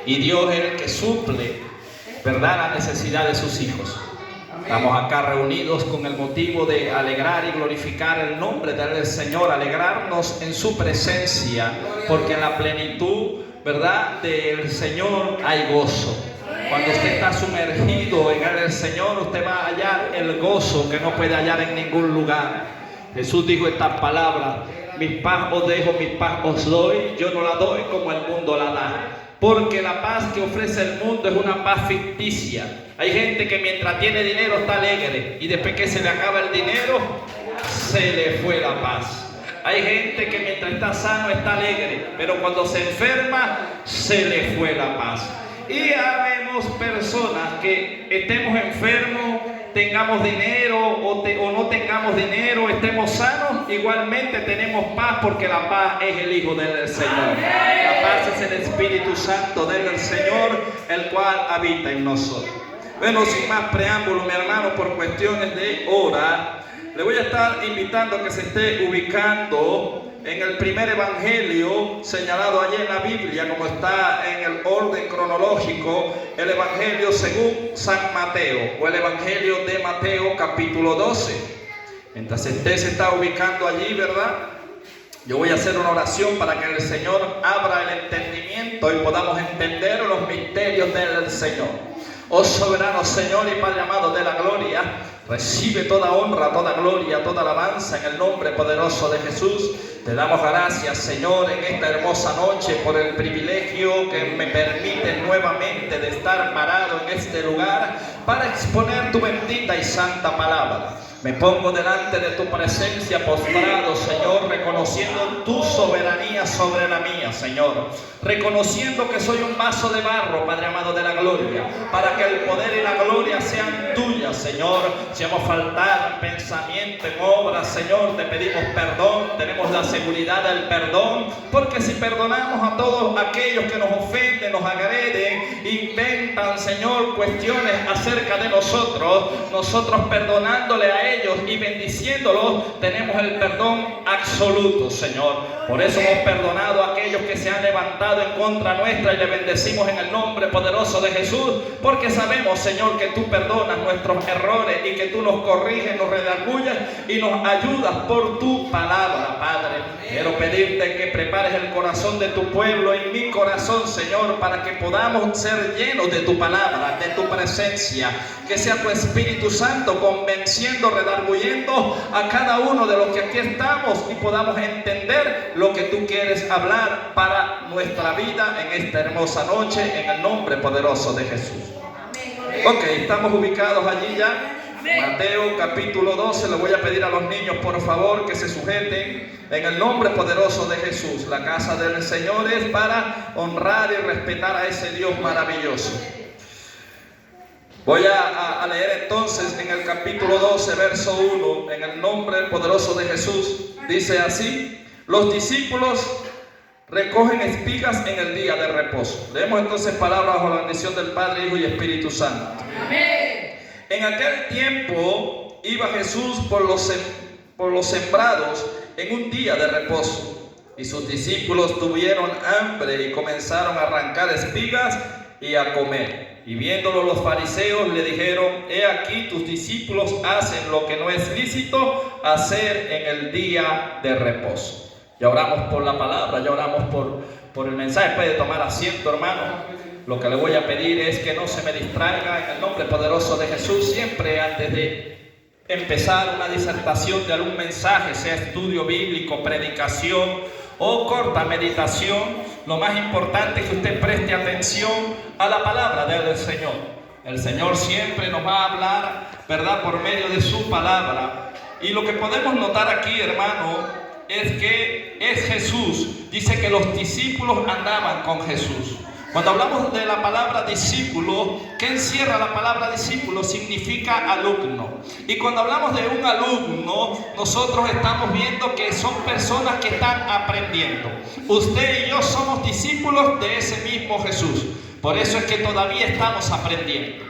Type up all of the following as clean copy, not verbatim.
Y Dios es el que suple, ¿verdad?, la necesidad de sus hijos. Estamos acá reunidos con el motivo de alegrar y glorificar el nombre del Señor, alegrarnos en su presencia, porque en la plenitud, ¿verdad?, del Señor hay gozo. Cuando usted está sumergido en el Señor, usted va a hallar el gozo que no puede hallar en ningún lugar. Jesús dijo estas palabras: mi paz os dejo, mi paz os doy, yo no la doy como el mundo la da. Porque la paz que ofrece el mundo es una paz ficticia. Hay gente que mientras tiene dinero está alegre, y después que se le acaba el dinero, se le fue la paz. Hay gente que mientras está sano está alegre, pero cuando se enferma, se le fue la paz. Y habemos personas que estemos enfermos, tengamos dinero o no tengamos dinero, estemos sanos, igualmente tenemos paz, porque la paz es el Hijo del Señor. La paz es el Espíritu Santo del Señor, el cual habita en nosotros. Bueno, sin más preámbulo, mi hermano, por cuestiones de hora, le voy a estar invitando a que se esté ubicando en el primer evangelio señalado allí en la Biblia, como está en el orden cronológico, el evangelio según San Mateo, o el evangelio de Mateo capítulo 12. Mientras usted se está ubicando allí, ¿verdad?, yo voy a hacer una oración para que el Señor abra el entendimiento y podamos entender los misterios del Señor. Oh soberano Señor y Padre amado de la gloria, recibe toda honra, toda gloria, toda alabanza en el nombre poderoso de Jesús. Te damos gracias, Señor, en esta hermosa noche por el privilegio que me permite nuevamente de estar parado en este lugar para exponer tu bendita y santa palabra. Me pongo delante de tu presencia postrado, Señor, reconociendo tu soberanía sobre la mía, Señor. Reconociendo que soy un vaso de barro, Padre amado de la gloria, para que el poder y la gloria sean tuyas, Señor. Si hemos faltado en pensamiento, en obra, Señor, te pedimos perdón. Tenemos la seguridad del perdón, porque si perdonamos a todos aquellos que nos ofenden, nos agreden, inventan, Señor, cuestiones acerca de nosotros perdonándole a ellos y bendiciéndolos, tenemos el perdón absoluto, Señor. Por eso hemos perdonado a aquellos que se han levantado en contra nuestra y le bendecimos en el nombre poderoso de Jesús, porque sabemos, Señor, que tú perdonas nuestros errores y que tú nos corriges, nos redarguyes y nos ayudas por tu palabra, Padre. Quiero pedirte que prepares el corazón de tu pueblo y mi corazón, Señor, para que podamos ser llenos de tu palabra, de tu presencia. Que sea tu Espíritu Santo convenciendo, redarguyendo a cada uno de los que aquí estamos y podamos entender lo que tú quieres hablar para nuestra vida en esta hermosa noche, en el nombre poderoso de Jesús. Ok, estamos ubicados allí ya. Mateo capítulo 12, le voy a pedir a los niños por favor que se sujeten en el nombre poderoso de Jesús. La casa del Señor es para honrar y respetar a ese Dios maravilloso. Voy a leer entonces en el capítulo 12, verso 1, en el nombre poderoso de Jesús. Dice así: los discípulos recogen espigas en el día de reposo. Leemos entonces palabras bajo la bendición del Padre, Hijo y Espíritu Santo. Amén. En aquel tiempo iba Jesús por los sembrados en un día de reposo, y sus discípulos tuvieron hambre y comenzaron a arrancar espigas y a comer. Y viéndolo los fariseos le dijeron: he aquí tus discípulos hacen lo que no es lícito hacer en el día de reposo. Ya oramos por la palabra, ya oramos por el mensaje. Puede tomar asiento, hermano. Lo que le voy a pedir es que no se me distraiga en el nombre poderoso de Jesús. Siempre antes de empezar una disertación de algún mensaje, sea estudio bíblico, predicación o corta meditación, lo más importante es que usted preste atención a la palabra del Señor. El Señor siempre nos va a hablar, ¿verdad?, por medio de su palabra. Y lo que podemos notar aquí, hermano, es que es Jesús. Dice que los discípulos andaban con Jesús. Cuando hablamos de la palabra discípulo, ¿qué encierra la palabra discípulo? Significa alumno. Y cuando hablamos de un alumno, nosotros estamos viendo que son personas que están aprendiendo. Usted y yo somos discípulos de ese mismo Jesús. Por eso es que todavía estamos aprendiendo.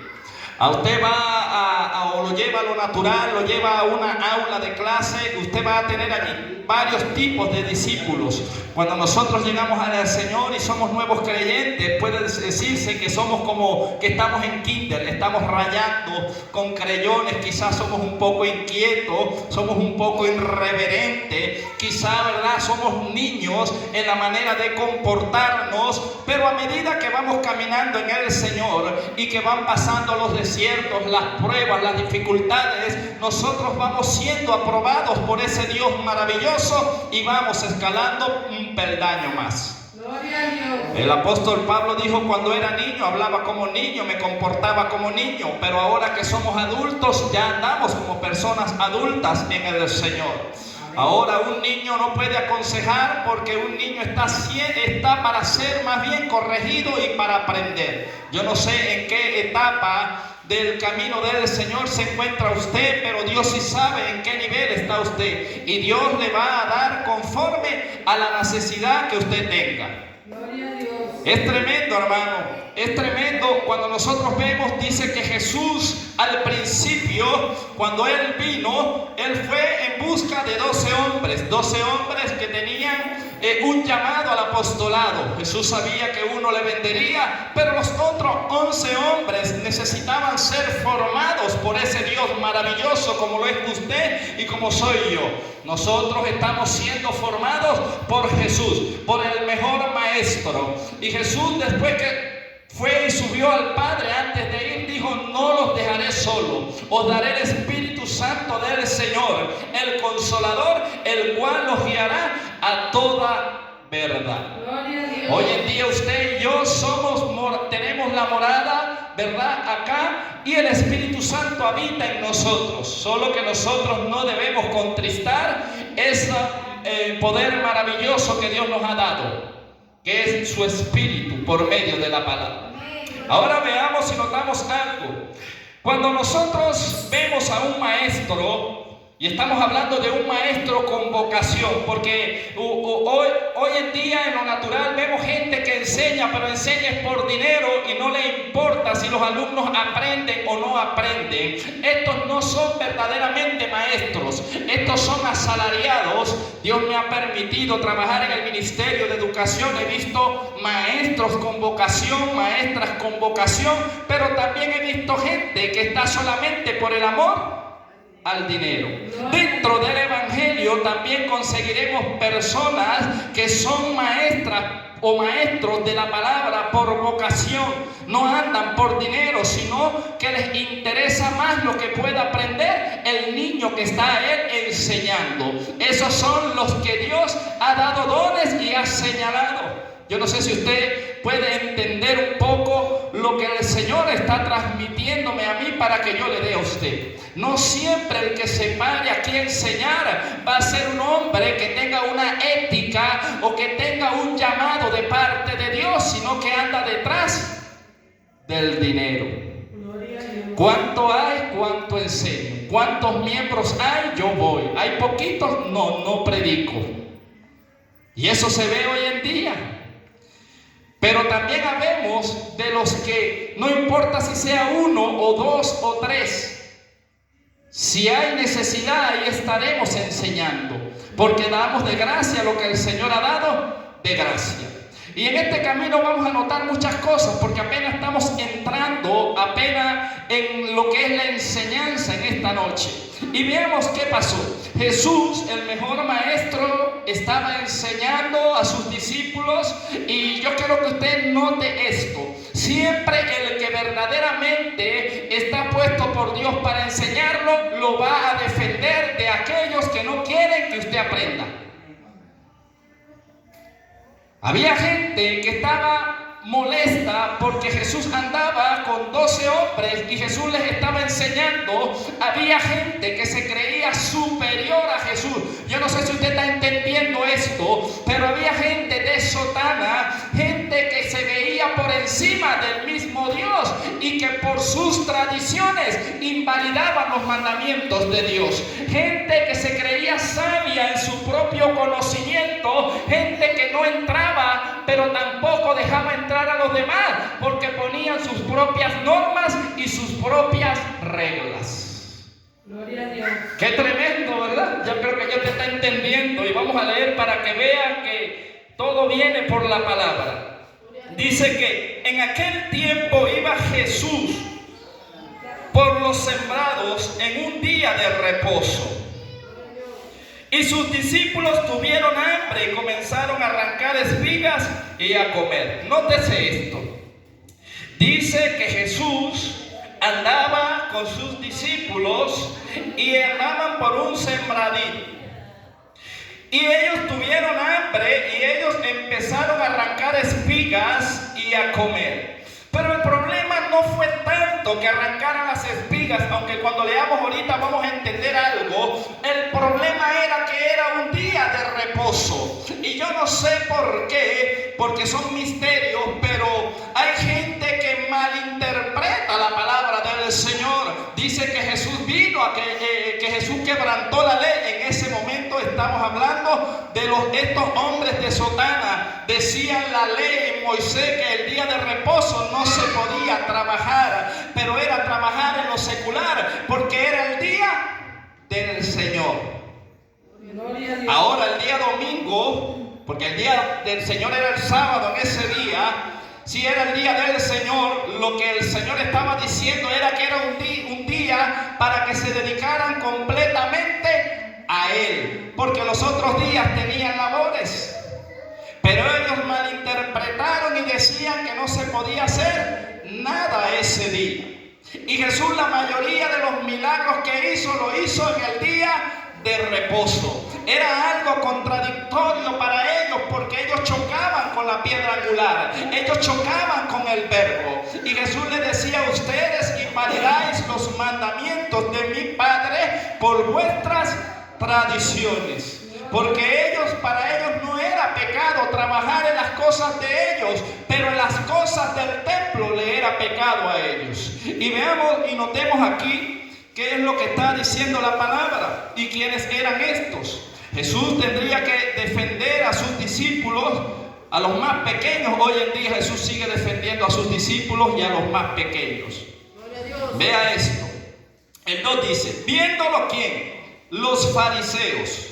A usted va o lo lleva a lo natural, lo lleva a una aula de clase, usted va a tener allí varios tipos de discípulos. Cuando nosotros llegamos al Señor y somos nuevos creyentes, puede decirse que somos como que estamos en kinder, estamos rayando con creyones, quizás somos un poco inquietos, somos un poco irreverentes, quizás, ¿verdad?, somos niños en la manera de comportarnos, pero a medida que vamos caminando en el Señor y que van pasando los desiertos, las pruebas, las dificultades, nosotros vamos siendo aprobados por ese Dios maravilloso y vamos escalando un peldaño más. Gloria a Dios. El apóstol Pablo dijo: cuando era niño hablaba como niño, me comportaba como niño, pero ahora que somos adultos ya andamos como personas adultas en el Señor. Ahora un niño no puede aconsejar, porque un niño está para ser más bien corregido y para aprender. Yo no sé en qué etapa del camino del Señor se encuentra usted, pero Dios sí sabe en qué nivel está usted, y Dios le va a dar conforme a la necesidad que usted tenga. Gloria a Dios. Es tremendo, hermano, es tremendo cuando nosotros vemos, dice que Jesús al principio, cuando Él vino, Él fue en busca de 12 hombres que tenían un llamado al apostolado. Jesús sabía que uno le vendería, pero los otros 11 hombres necesitaban ser formados por ese Dios maravilloso, como lo es usted y como soy yo. Nosotros estamos siendo formados por Jesús, por el mejor maestro. Y Jesús, después que fue y subió al Padre, antes de ir dijo: no los dejaré solos, os daré el Espíritu Santo del Señor, el Consolador, el cual los guiará a toda verdad. Gloria a Dios. Hoy en día usted y yo tenemos la morada, ¿verdad?, acá, y el Espíritu Santo habita en nosotros. Solo que nosotros no debemos contristar ese poder maravilloso que Dios nos ha dado, que es su Espíritu por medio de la palabra. Ahora veamos y notamos algo. Cuando nosotros vemos a un maestro, y estamos hablando de un maestro con vocación, porque hoy en día en lo natural vemos gente que enseña, pero enseña por dinero y no le importa si los alumnos aprenden o no aprenden. Estos no son verdaderamente maestros, estos son asalariados. Dios me ha permitido trabajar en el Ministerio de Educación, he visto maestros con vocación, maestras con vocación, pero también he visto gente que está solamente por el amor al dinero. Dentro del Evangelio también conseguiremos personas que son maestras o maestros de la palabra por vocación. No andan por dinero, sino que les interesa más lo que pueda aprender el niño que está a él enseñando. Esos son los que Dios ha dado dones y ha señalado. Yo no sé si usted puede entender un poco lo que el Señor está transmitiéndome a mí para que yo le dé a usted. No siempre el que se pare aquí a enseñar va a ser un hombre que tenga una ética o que tenga un llamado de parte de Dios, sino que anda detrás del dinero. ¿Cuánto hay? ¿Cuánto enseño? ¿Cuántos miembros hay? Yo voy. ¿Hay poquitos? No predico. Y eso se ve hoy en día. Pero también habemos de los que no importa si sea uno o dos o tres, si hay necesidad ahí estaremos enseñando, porque damos de gracia lo que el Señor ha dado de gracia. Y en este camino vamos a notar muchas cosas, porque apenas estamos entrando en lo que es la enseñanza en esta noche. Y veamos qué pasó. Jesús, el mejor maestro, estaba enseñando a sus discípulos, y yo quiero que usted note esto. Siempre el que verdaderamente está puesto por Dios para enseñarlo, lo va a defender de aquellos que no quieren que usted aprenda. Había gente que estaba molesta porque Jesús andaba con 12 hombres y Jesús les estaba enseñando. Había gente que se creía superior a Jesús. Yo no sé si usted está entendiendo esto, pero había gente desotana, gente que se veía por encima del mismo Dios y que por sus tradiciones invalidaban los mandamientos de Dios. Gente que se creía sabia en su propio conocimiento, gente que no entraba, pero tampoco dejaba entrar a los demás, porque ponían sus propias normas y sus propias reglas. Gloria a Dios. Qué tremendo, ¿verdad? Yo creo que ya te está entendiendo y vamos a leer para que vea que todo viene por la palabra. Dice que en aquel tiempo iba Jesús por los sembrados en un día de reposo. Y sus discípulos tuvieron hambre y comenzaron a arrancar espigas y a comer. Nótese esto. Dice que Jesús andaba con sus discípulos y andaban por un sembradío. Y ellos tuvieron hambre y ellos empezaron a arrancar espigas y a comer. Pero el problema no fue tanto que arrancaran las espigas, aunque cuando leamos ahorita vamos a entender algo. El problema era que era un día de reposo. Y yo no sé por qué, porque son misterios, pero hay gente que malinterpreta la palabra del Señor. Dice que Jesús vino a que Jesús quebrantó la ley. En ese momento estamos hablando de estos hombres de sotana. Decían la ley en Moisés que el día de reposo no se podía trabajar, pero era trabajar en lo secular, porque era el día del Señor. Ahora el día domingo, porque el día del Señor era el sábado en ese día, si era el día del Señor, lo que el Señor estaba diciendo era que era un día para que se dedicaran completamente a Él, porque los otros días tenían labores. Pero ellos malinterpretaron y decían que no se podía hacer nada ese día. Y Jesús la mayoría de los milagros que hizo, lo hizo en el día de reposo. Era algo contradictorio para ellos porque ellos chocaban con la piedra angular. Ellos chocaban con el verbo. Y Jesús les decía: ustedes invalidáis los mandamientos de mi Padre por vuestras tradiciones. Porque para ellos no era pecado trabajar en las cosas de ellos, pero en las cosas del templo le era pecado a ellos. Y veamos y notemos aquí qué es lo que está diciendo la palabra y quiénes eran estos. Jesús tendría que defender a sus discípulos, a los más pequeños. Hoy en día Jesús sigue defendiendo a sus discípulos y a los más pequeños. Vea esto. El 2 dice: viéndolo quién, los fariseos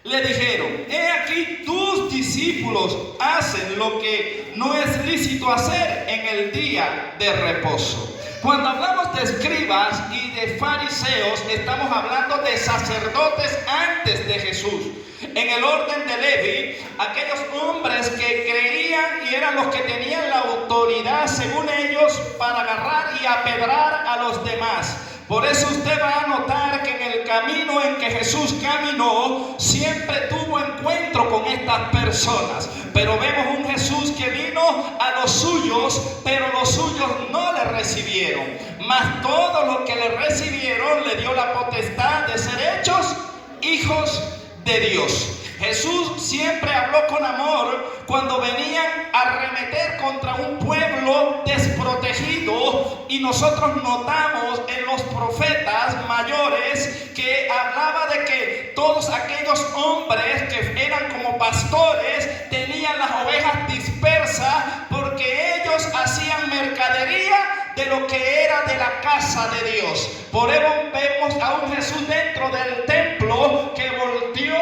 le dijeron: he aquí tus discípulos hacen lo que no es lícito hacer en el día de reposo. Cuando hablamos de escribas y de fariseos, estamos hablando de sacerdotes antes de Jesús. En el orden de Levi, aquellos hombres que creían y eran los que tenían la autoridad, según ellos, para agarrar y apedrar a los demás. Por eso usted va a notar que en el camino en que Jesús caminó, siempre tuvo encuentro con estas personas. Pero vemos un Jesús que vino a los suyos, pero los suyos no le recibieron. Mas todos los que le recibieron le dio la potestad de ser hechos hijos de Dios. Jesús siempre habló con amor cuando venían a arremeter contra un pueblo desprotegido, y nosotros notamos en los profetas mayores que hablaba de que todos aquellos hombres que eran como pastores tenían las ovejas dispersas porque ellos hacían mercadería de lo que era de la casa de Dios. Por eso vemos a un Jesús dentro del templo que volteó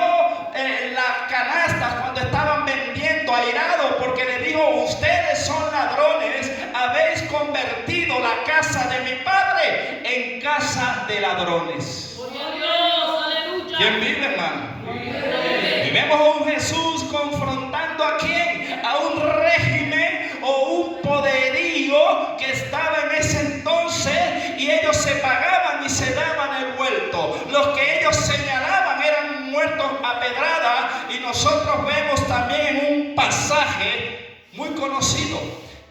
las canastas cuando estaban vendiendo, airado, porque le dijo: ustedes son ladrones, habéis convertido la casa de mi Padre en casa de ladrones. ¿Quién vive, hermano? Y vemos a un Jesús confrontando ¿a quién? A un régimen o un poderío que estaba en ese entonces, y ellos se pagaban y se daban el vuelto. Los que ellos señalaban eran muertos a pedrada, y nosotros vemos también un pasaje muy conocido.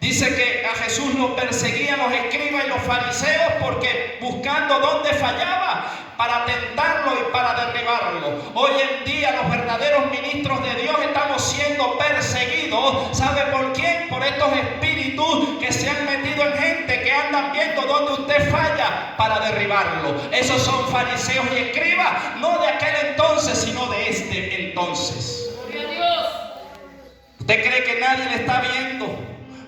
Dice que a Jesús lo perseguían los escribas y los fariseos porque buscando dónde fallaba para tentarlo y para derribarlo. Hoy en día los verdaderos ministros de Dios estamos siendo perseguidos. ¿Sabe por quién? Por estos espíritus que se han metido en gente que andan viendo dónde usted falla para derribarlo. Esos son fariseos y escribas, no de aquel entonces, sino de este entonces. ¿Usted cree que nadie le está viendo?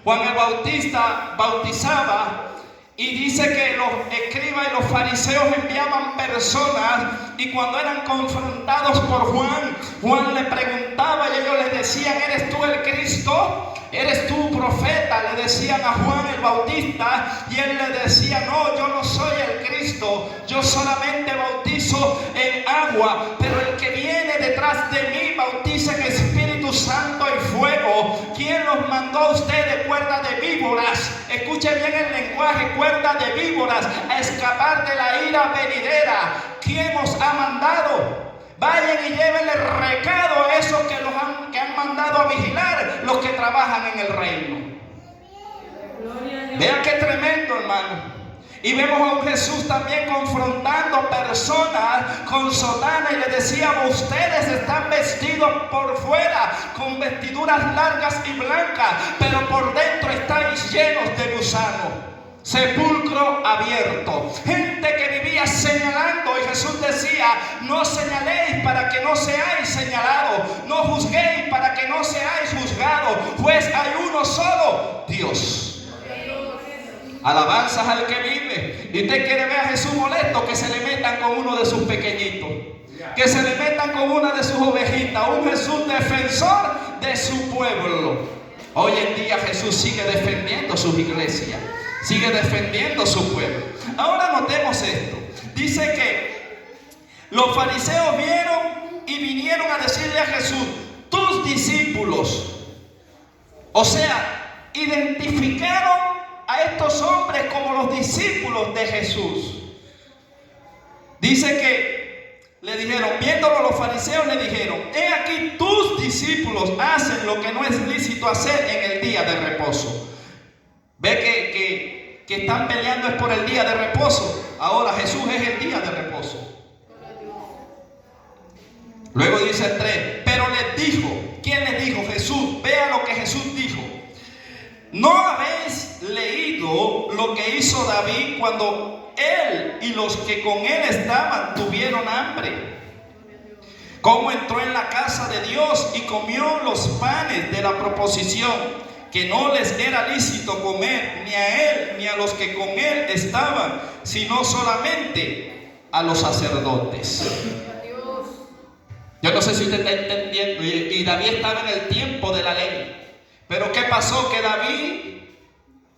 Juan el Bautista bautizaba Y dice que los escribas y los fariseos enviaban personas, y cuando eran confrontados por Juan, Juan le preguntaba y ellos le decían: ¿eres tú el Cristo? ¿Eres tú profeta? Le decían a Juan el Bautista, y él le decía: no, yo no soy el Cristo, yo solamente bautizo en agua, pero el que viene detrás de mí bautiza en Espíritu Santo y fuego. ¿Quién los mandó a ustedes, cuerda de víboras? Escuche bien el lenguaje: cuerda de víboras, a escapar de la ira venidera. ¿Quién os ha mandado? Vayan y llévenle recado a esos que han mandado a vigilar, los que trabajan en el reino. Vean qué tremendo, hermano. Y vemos a un Jesús también confrontando personas con sotana, y le decía: ustedes están vestidos por fuera con vestiduras largas y blancas, pero por dentro estáis llenos de gusanos. Sepulcro abierto. Gente que vivía señalando, y Jesús decía: no señaléis para que no seáis señalados, no juzguéis para que no seáis juzgados, pues hay uno solo, Dios. Alabanzas al que vive. Y usted quiere ver a Jesús molesto, que se le metan con uno de sus pequeñitos, que se le metan con una de sus ovejitas. Un Jesús defensor de su pueblo. Hoy en día Jesús sigue defendiendo sus iglesias, sigue defendiendo su pueblo. Ahora notemos esto. Dice que los fariseos vieron y vinieron a decirle a Jesús: tus discípulos. O sea, identificaron a estos hombres como los discípulos de Jesús. Dice que le dijeron, viéndolo los fariseos le dijeron: he aquí tus discípulos hacen lo que no es lícito hacer en el día de reposo. Ve que están peleando es por el día de reposo. Ahora Jesús es el día de reposo. Luego dice el 3, pero les dijo. ¿Quién les dijo? Jesús. Vea lo que Jesús dijo: ¿no habéis leído lo que hizo David cuando él y los que con él estaban tuvieron hambre? Cómo entró en la casa de Dios y comió los panes de la proposición, que no les era lícito comer ni a él ni a los que con él estaban, sino solamente a los sacerdotes. Yo no sé si usted está entendiendo. Y David estaba en el tiempo de la ley. Pero ¿qué pasó? Que David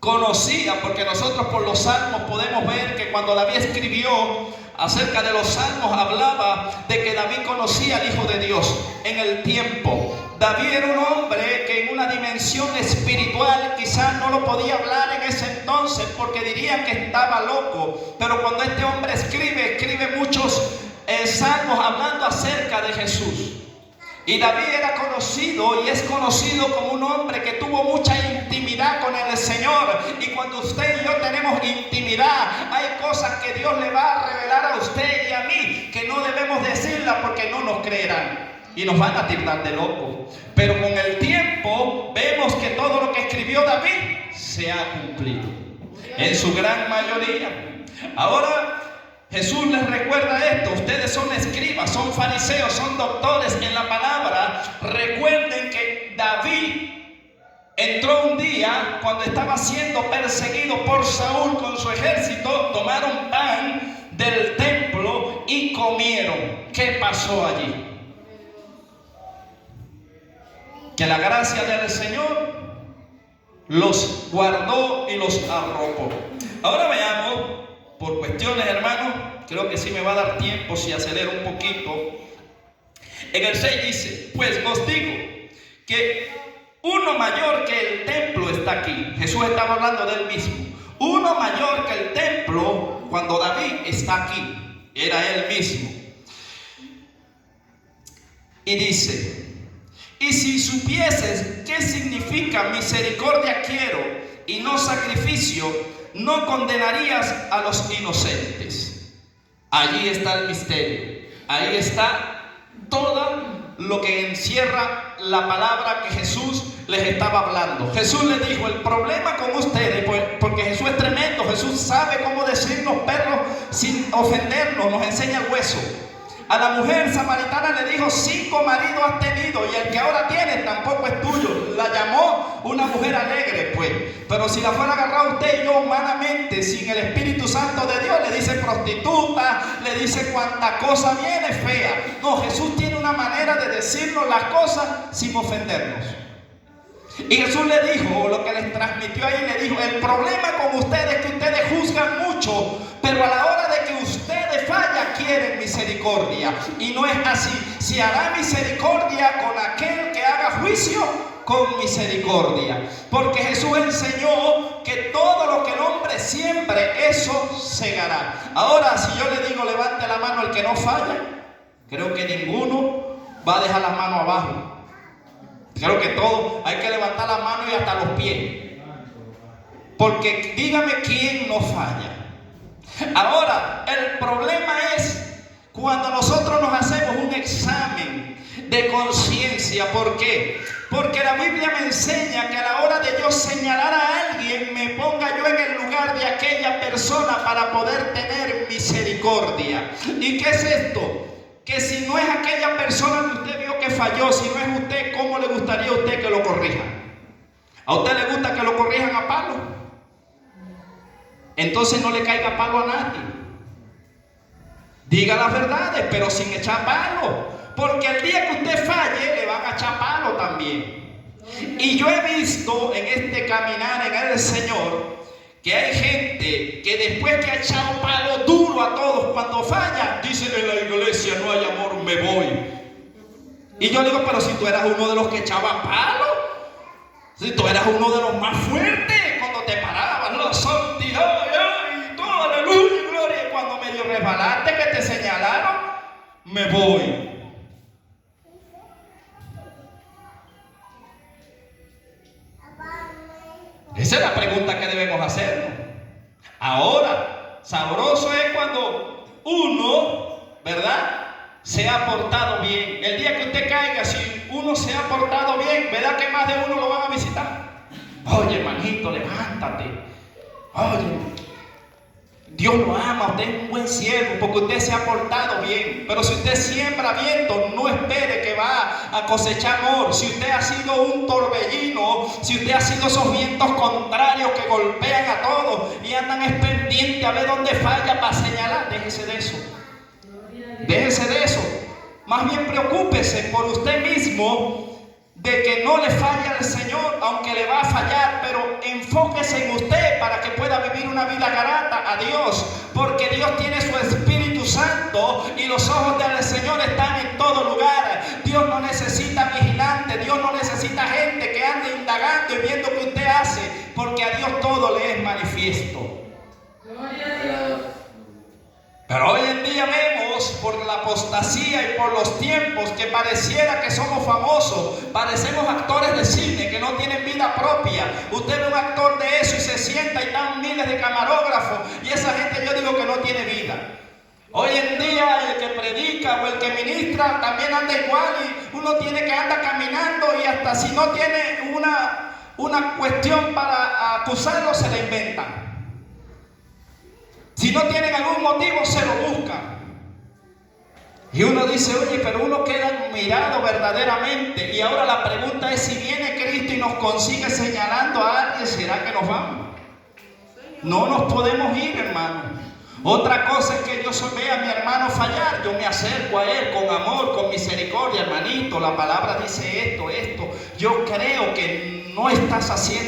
conocía, porque nosotros por los salmos podemos ver que cuando David escribió acerca de los salmos, hablaba de que David conocía al Hijo de Dios en el tiempo. David era un hombre que en una dimensión espiritual quizás no lo podía hablar en ese entonces, porque dirían que estaba loco. Pero cuando este hombre escribe muchos salmos hablando acerca de Jesús. Y David era conocido y es conocido como un hombre que tuvo mucha intimidad con el Señor. Y cuando usted y yo tenemos intimidad, hay cosas que Dios le va a revelar a usted y a mí que no debemos decirla porque no nos creerán y nos van a tildar de locos. Pero con el tiempo vemos que todo lo que escribió David se ha cumplido en su gran mayoría. Ahora Jesús les recuerda esto: ustedes son escribas, son fariseos, son doctores en la palabra. Recuerden que David entró un día cuando estaba siendo perseguido por Saúl con su ejército, tomaron pan del templo y comieron. ¿Qué pasó allí? Que la gracia del Señor los guardó y los arropó. Ahora veamos, por cuestiones, hermanos, creo que sí me va a dar tiempo si acelero un poquito. En el 6 dice: pues os digo que uno mayor que el templo está aquí. Jesús estaba hablando de él mismo. Uno mayor que el templo, cuando David está aquí, era él mismo. Y dice: y si supieses qué significa misericordia quiero y no sacrificio, no condenarías a los inocentes. Allí está el misterio. Ahí está todo lo que encierra la palabra que Jesús les estaba hablando. Jesús les dijo: el problema con ustedes, porque Jesús es tremendo, Jesús sabe cómo decirnos perros sin ofendernos, nos enseña el hueso. A la mujer samaritana le dijo: 5 maridos has tenido y el que ahora tienes tampoco es tuyo. La llamó una mujer alegre, pues. Pero si la fuera a agarrar usted y yo humanamente, sin el Espíritu Santo de Dios, le dice prostituta, le dice cuanta cosa viene fea. No, Jesús tiene una manera de decirnos las cosas sin ofendernos. Y Jesús le dijo, o lo que les transmitió ahí, le dijo: el problema con ustedes es que ustedes juzgan mucho, pero a la hora de que ustedes fallan, quieren misericordia. Y no es así. Se hará misericordia con aquel que haga juicio con misericordia. Porque Jesús enseñó que todo lo que el hombre siembre, eso segará. Ahora, si yo le digo levante la mano el que no falla, creo que ninguno va a dejar las manos abajo. Creo que todos hay que levantar la mano y hasta los pies. Porque dígame quién no falla. Ahora, el problema es cuando nosotros nos hacemos un examen de conciencia. ¿Por qué? Porque la Biblia me enseña que a la hora de yo señalar a alguien, me ponga yo en el lugar de aquella persona para poder tener misericordia. ¿Y qué es esto? Que si no es aquella persona que usted vio que falló, si no es usted, ¿cómo le gustaría a usted que lo corrijan? ¿A usted le gusta que lo corrijan a palo? Entonces no le caiga palo a nadie. Diga las verdades, pero sin echar palo. Porque el día que usted falle, le van a echar palo también. Y yo he visto en este caminar en el Señor que hay gente que después que ha echado palo duro a todos, cuando falla, dicen: en la iglesia no hay amor, me voy. Y yo digo: pero si tú eras uno de los que echaba palo, si tú eras uno de los más fuertes, cuando te paraban los santidad, y todo, aleluya y gloria, y cuando medio resbalaste que te señalaron, me voy. Esa es la pregunta que debemos hacernos. Ahora, sabroso es cuando uno, ¿verdad?, se ha portado bien. El día que usted caiga, si uno se ha portado bien, ¿verdad que más de uno lo van a visitar? Oye, hermanito, levántate. Oye, Dios lo ama, usted es un buen siervo porque usted se ha portado bien. Pero si usted siembra viento, no espere que va a cosechar amor. Si usted ha sido un torbellino, si usted ha sido esos vientos contrarios que golpean a todos y andan pendientes a ver dónde falla para señalar, déjese de eso. Déjese de eso. Más bien preocúpese por usted mismo, de que no le falle al Señor, aunque le va a fallar, pero enfóquese en usted para que pueda vivir una vida grata a Dios, porque Dios tiene su Espíritu Santo y los ojos del Señor están en todo lugar. Dios no necesita vigilantes, Dios no necesita gente que ande indagando y viendo qué usted hace, porque a Dios todo le es manifiesto. Gloria a Dios. Pero hoy en día vemos por la apostasía y por los tiempos que pareciera que somos famosos, parecemos actores de cine que no tienen vida propia. Usted ve un actor de eso y se sienta y están miles de camarógrafos y esa gente, yo digo que no tiene vida. Hoy en día el que predica o el que ministra también anda igual y uno tiene que andar caminando y hasta si no tiene una cuestión para acusarlo se la inventan. Si no tienen algún motivo, se lo buscan. Y uno dice: oye, pero uno queda admirado verdaderamente. Y ahora la pregunta es: si viene Cristo y nos consigue señalando a alguien, ¿será que nos vamos? No nos podemos ir, hermano. Otra cosa es que yo vea a mi hermano fallar, yo me acerco a él con amor, con misericordia. Hermanito, la palabra dice esto. Yo creo que no estás haciendo